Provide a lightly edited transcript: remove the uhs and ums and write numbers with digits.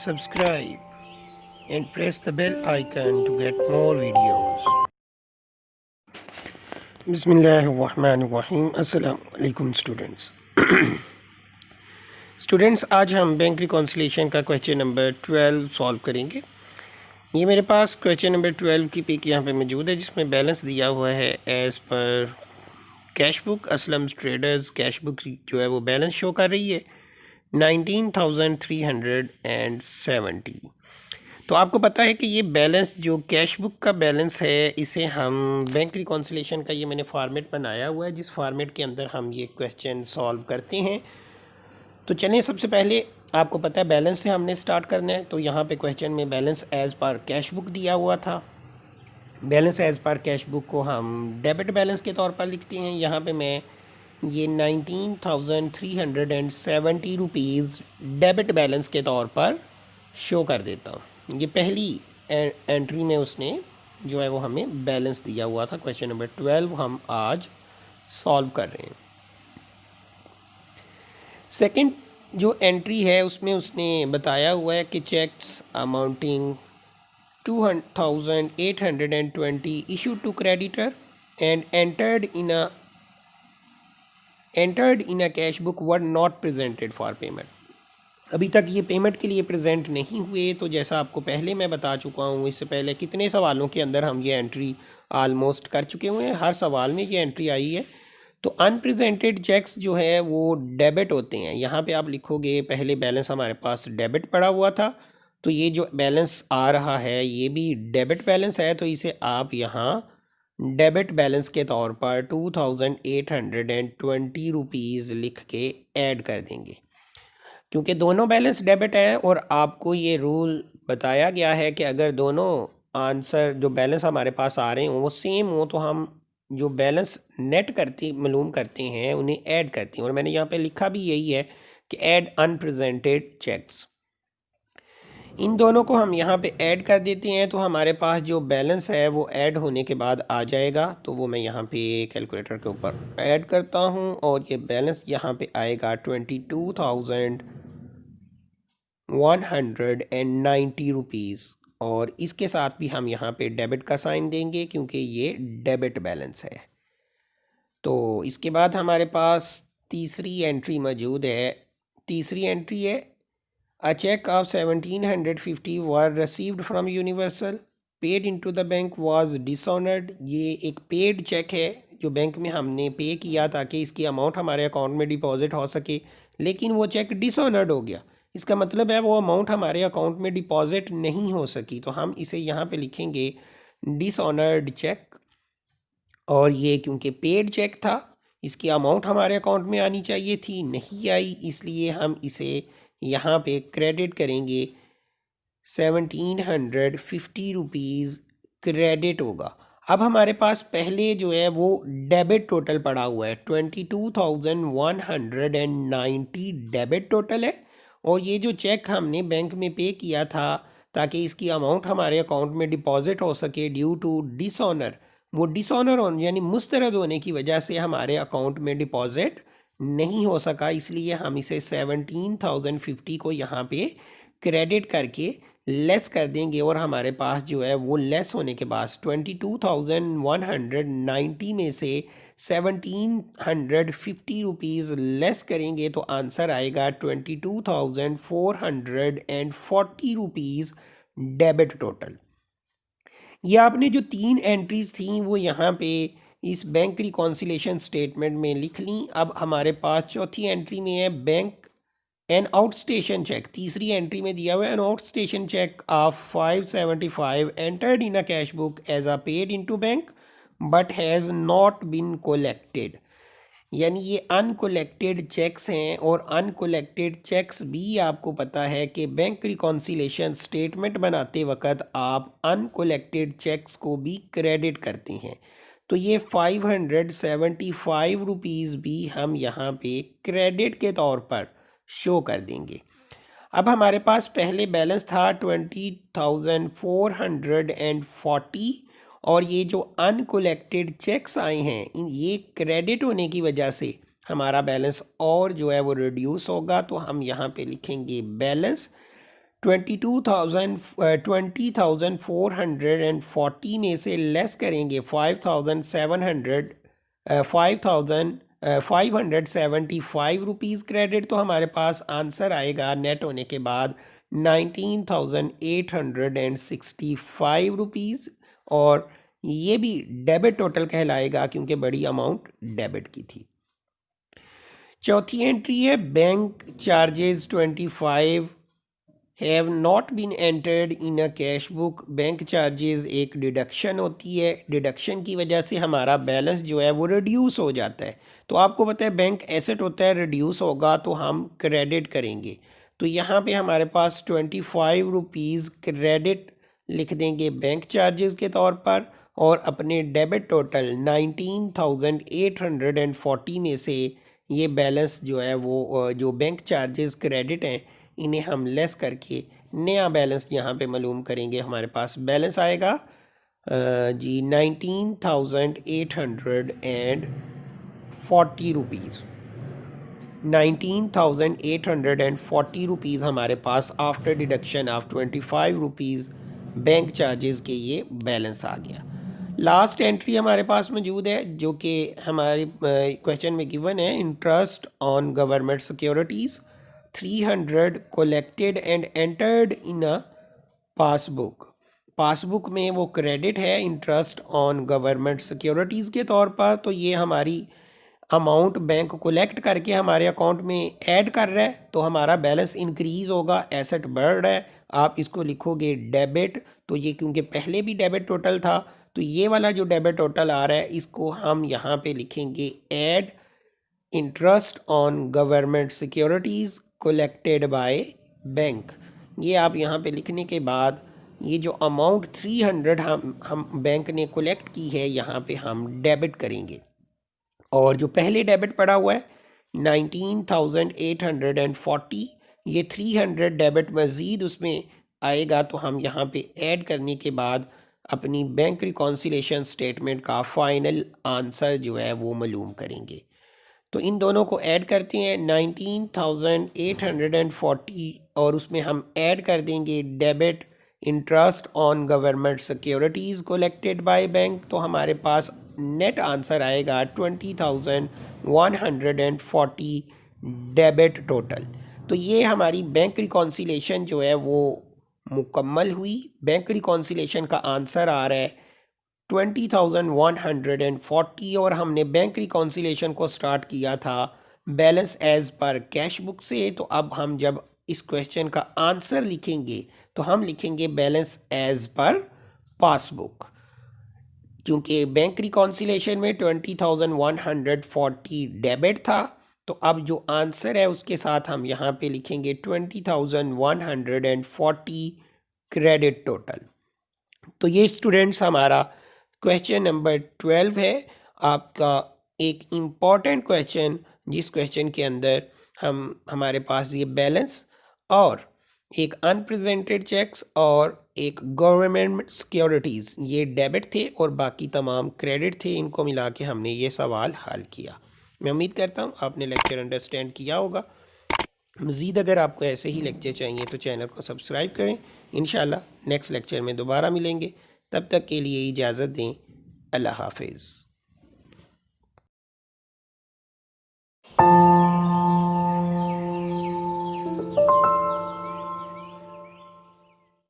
subscribe and press the bell icon to get more videos. बिस्मिल्लाहिर्रहमानिर्रहीम। अस्सलाम वालेकुम students. आज हम बैंक रिकॉन्सिलेशन का क्वेश्चन नंबर 12 सॉल्व करेंगे। ये मेरे पास क्वेश्चन नंबर 12 की पिक यहाँ पे मौजूद है, जिसमें बैलेंस दिया हुआ है as per cash book. Aslam traders cash book जो है वो बैलेंस शो कर रही है 19,370। तो आपको पता है कि ये बैलेंस जो कैश बुक का बैलेंस है, इसे हम बैंक रिकॉन्सिलेशन का ये मैंने फॉर्मेट बनाया हुआ है, जिस फॉर्मेट के अंदर हम ये क्वेश्चन सॉल्व करते हैं। तो चलिए, सबसे पहले आपको पता है बैलेंस से हमने स्टार्ट करना है। तो यहाँ पे क्वेश्चन में balance as per cash book दिया हुआ था। Balance as per cash book को हम डेबिट बैलेंस के तौर पर लिखते हैं। यहाँ पे मैं ये 19,370 रुपीज़ डेबिट बैलेंस के तौर पर शो कर देता हूँ। ये पहली एंट्री में उसने जो है वो हमें बैलेंस दिया हुआ था। क्वेश्चन नंबर 12 हम आज सॉल्व कर रहे हैं। सेकंड जो एंट्री है उसमें उसने बताया हुआ है कि checks amounting 2,820 issued to creditor and entered in a cash book were not presented for payment। अभी तक ये पेमेंट के लिए प्रेजेंट नहीं हुए। तो जैसा आपको पहले मैं बता चुका हूँ, इससे पहले कितने सवालों के अंदर हम ये एंट्री आलमोस्ट कर चुके हुए हैं, हर सवाल में ये एंट्री आई है। तो अनप्रेजेंटेड चेक्स जो है वो डेबिट होते हैं। यहाँ पे आप लिखोगे पहले बैलेंस हमारे पास डेबिट पड़ा हुआ था, तो ये जो बैलेंस आ रहा है ये भी डेबिट बैलेंस है। तो इसे आप यहाँ डेबिट बैलेंस के तौर पर 2,820 रुपीज़ लिख के ऐड कर देंगे, क्योंकि दोनों बैलेंस डेबिट है। और आपको ये रूल बताया गया है कि अगर दोनों आंसर जो बैलेंस हमारे पास आ रहे हों वो सेम हो, तो हम जो बैलेंस नेट मालूम करते हैं उन्हें ऐड करते हैं। और मैंने यहाँ पे लिखा भी यही है कि ऐड अनप्रेजेंटेड चेक्स। इन दोनों को हम यहाँ पे ऐड कर देते हैं, तो हमारे पास जो बैलेंस है वो ऐड होने के बाद आ जाएगा। तो वो मैं यहाँ पे कैलकुलेटर के ऊपर ऐड करता हूँ और ये बैलेंस यहाँ पे आएगा 22,190 रुपीज़। और इसके साथ भी हम यहाँ पे डेबिट का साइन देंगे, क्योंकि ये डेबिट बैलेंस है। तो इसके बाद हमारे पास तीसरी एंट्री मौजूद है। तीसरी एंट्री है A check of 1,750 were received from Universal, paid into the bank was dishonored। ये एक पेड चेक है जो बैंक में हमने पे किया ताकि इसकी अमाउंट हमारे अकाउंट में डिपॉजिट हो सके, लेकिन वो चेक डिसऑनर्ड हो गया। इसका मतलब है वो अमाउंट हमारे अकाउंट में डिपॉजिट नहीं हो सकी। तो हम इसे यहाँ पे लिखेंगे डिसऑनर्ड चेक। और ये क्योंकि पेड चेक था, इसकी अमाउंट हमारे अकाउंट में आनी चाहिए थी, नहीं आई, इसलिए हम इसे यहाँ पे क्रेडिट करेंगे। 1,750 रुपीज़ क्रेडिट होगा। अब हमारे पास पहले जो है वो डेबिट टोटल पड़ा हुआ है, 22,190 डेबिट टोटल है। और ये जो चेक हमने बैंक में पे किया था ताकि इसकी अमाउंट हमारे अकाउंट में डिपॉजिट हो सके, ड्यू टू डिसऑनर, वो डिसऑनर होने यानी मुस्तरद होने की वजह से हमारे अकाउंट में डिपॉजिट नहीं हो सका। इसलिए हम इसे 17,050 को यहाँ पे क्रेडिट करके लेस कर देंगे। और हमारे पास जो है वो लेस होने के बाद 22,190 में से 1,750 रुपीज़ लेस करेंगे, तो आंसर आएगा 22,440 रुपीज़ डेबिट टोटल। ये आपने जो 3 एंट्रीज थी वो यहाँ पे इस बैंक रिकॉन्सिलेशन स्टेटमेंट में लिख ली। अब हमारे पास चौथी एंट्री में है bank an outstation cheque. तीसरी एंट्री में दिया हुआ है an outstation cheque of 575 entered in a cash book as a paid into bank but has not been collected. यानी ये अनकोलेक्टेड चेक्स हैं। और अनकोलेक्टेड चेक्स भी आपको पता है कि बैंक रिकॉन्सिलेशन स्टेटमेंट बनाते वक्त आप अनकोलेक्टेड चेक्स को भी क्रेडिट करते हैं। तो ये 575 रुपीज़ भी हम यहाँ पे क्रेडिट के तौर पर शो कर देंगे। अब हमारे पास पहले बैलेंस था 20,440, और ये जो अनकोलेक्टेड चेक्स आए हैं ये क्रेडिट होने की वजह से हमारा बैलेंस और जो है वो रिड्यूस होगा। तो हम यहाँ पे लिखेंगे बैलेंस 20,440 में से लेस करेंगे 5,575 रुपीज़ क्रेडिट, तो हमारे पास आंसर आएगा नेट होने के बाद 19,865 रुपीज़, और ये भी डेबिट टोटल कहलाएगा क्योंकि बड़ी अमाउंट डेबिट की थी। चौथी एंट्री है bank charges 25 have not been entered in a cash book. Bank charges एक डिडक्शन होती है, डिडक्शन की वजह से हमारा बैलेंस जो है वो रिड्यूस हो जाता है। तो आपको पता है बैंक एसेट होता है, रिड्यूस होगा तो हम क्रेडिट करेंगे। तो यहाँ पे हमारे पास 25 रुपीज़ क्रेडिट लिख देंगे बैंक चार्जेस के तौर पर, और अपने डेबिट टोटल 19,840 में से ये बैलेंस जो है वो जो बैंक चार्जेस क्रेडिट हैं इन्हें हम लेस करके नया बैलेंस यहाँ पे मालूम करेंगे। हमारे पास बैलेंस आएगा जी 19,840 रुपीज़। 19,840 रुपीज़ हमारे पास after deduction of 25 rupees bank charges के ये बैलेंस आ गया। लास्ट एंट्री हमारे पास मौजूद है जो कि हमारे क्वेश्चन में गिवन है, interest on government securities 300 collected and entered in a passbook. Passbook में वो क्रेडिट है इंटरेस्ट ऑन गवर्नमेंट सिक्योरिटीज़ के तौर पर, तो ये हमारी अमाउंट बैंक कलेक्ट करके हमारे अकाउंट में ऐड कर रहा है, तो हमारा बैलेंस इंक्रीज़ होगा, एसेट बढ़ रहा है। आप इसको लिखोगे डेबिट, तो ये क्योंकि पहले भी डेबिट टोटल था तो ये वाला जो डेबिट टोटल आ रहा है इसको हम यहाँ पे लिखेंगे add interest on government securities collected by bank. ये आप यहाँ पे लिखने के बाद ये जो अमाउंट 300 हम बैंक ने कलेक्ट की है यहाँ पे हम डेबिट करेंगे, और जो पहले डेबिट पड़ा हुआ है 19,840 ये 300 डेबिट मज़ीद उसमें आएगा, तो हम यहाँ पे ऐड करने के बाद अपनी बैंक रिकॉन्सिलेशन स्टेटमेंट का फाइनल आंसर जो है वो मालूम करेंगे। तो इन दोनों को ऐड करते हैं 19,840 और उसमें हम ऐड कर देंगे debit interest on government securities collected by bank, तो हमारे पास नेट आंसर आएगा 20,140 डेबिट टोटल। तो ये हमारी बैंक रिकॉन्सिलेशन जो है वो मुकम्मल हुई। बैंक रिकॉन्सिलेशन का आंसर आ रहा है 20,140, और हमने बैंक रिकॉन्सिलेशन को स्टार्ट किया था balance as per cash book से। तो अब हम जब इस क्वेश्चन का आंसर लिखेंगे तो हम लिखेंगे बैलेंस एज पर पासबुक, क्योंकि बैंक रिकॉन्सिलेशन में 20,140 डेबिट था। तो अब जो आंसर है उसके साथ हम यहाँ पे लिखेंगे 20,140 क्रेडिट टोटल। तो ये स्टूडेंट्स हमारा क्वेश्चन नंबर 12 है, आपका एक इम्पॉर्टेंट क्वेश्चन, जिस क्वेश्चन के अंदर हमारे पास ये बैलेंस और एक अनप्रेजेंटेड चेक्स और एक गवर्नमेंट सिक्योरिटीज़ ये डेबिट थे और बाकी तमाम क्रेडिट थे, इनको मिला के हमने ये सवाल हल किया। मैं उम्मीद करता हूँ आपने लेक्चर अंडरस्टैंड किया होगा। मज़ीद अगर आपको ऐसे ही लेक्चर चाहिए तो चैनल को सब्सक्राइब करें। इंशाल्लाह नेक्स्ट लेक्चर में दोबारा मिलेंगे, तब तक के लिए इजाज़त दें। अल्लाह हाफिज़।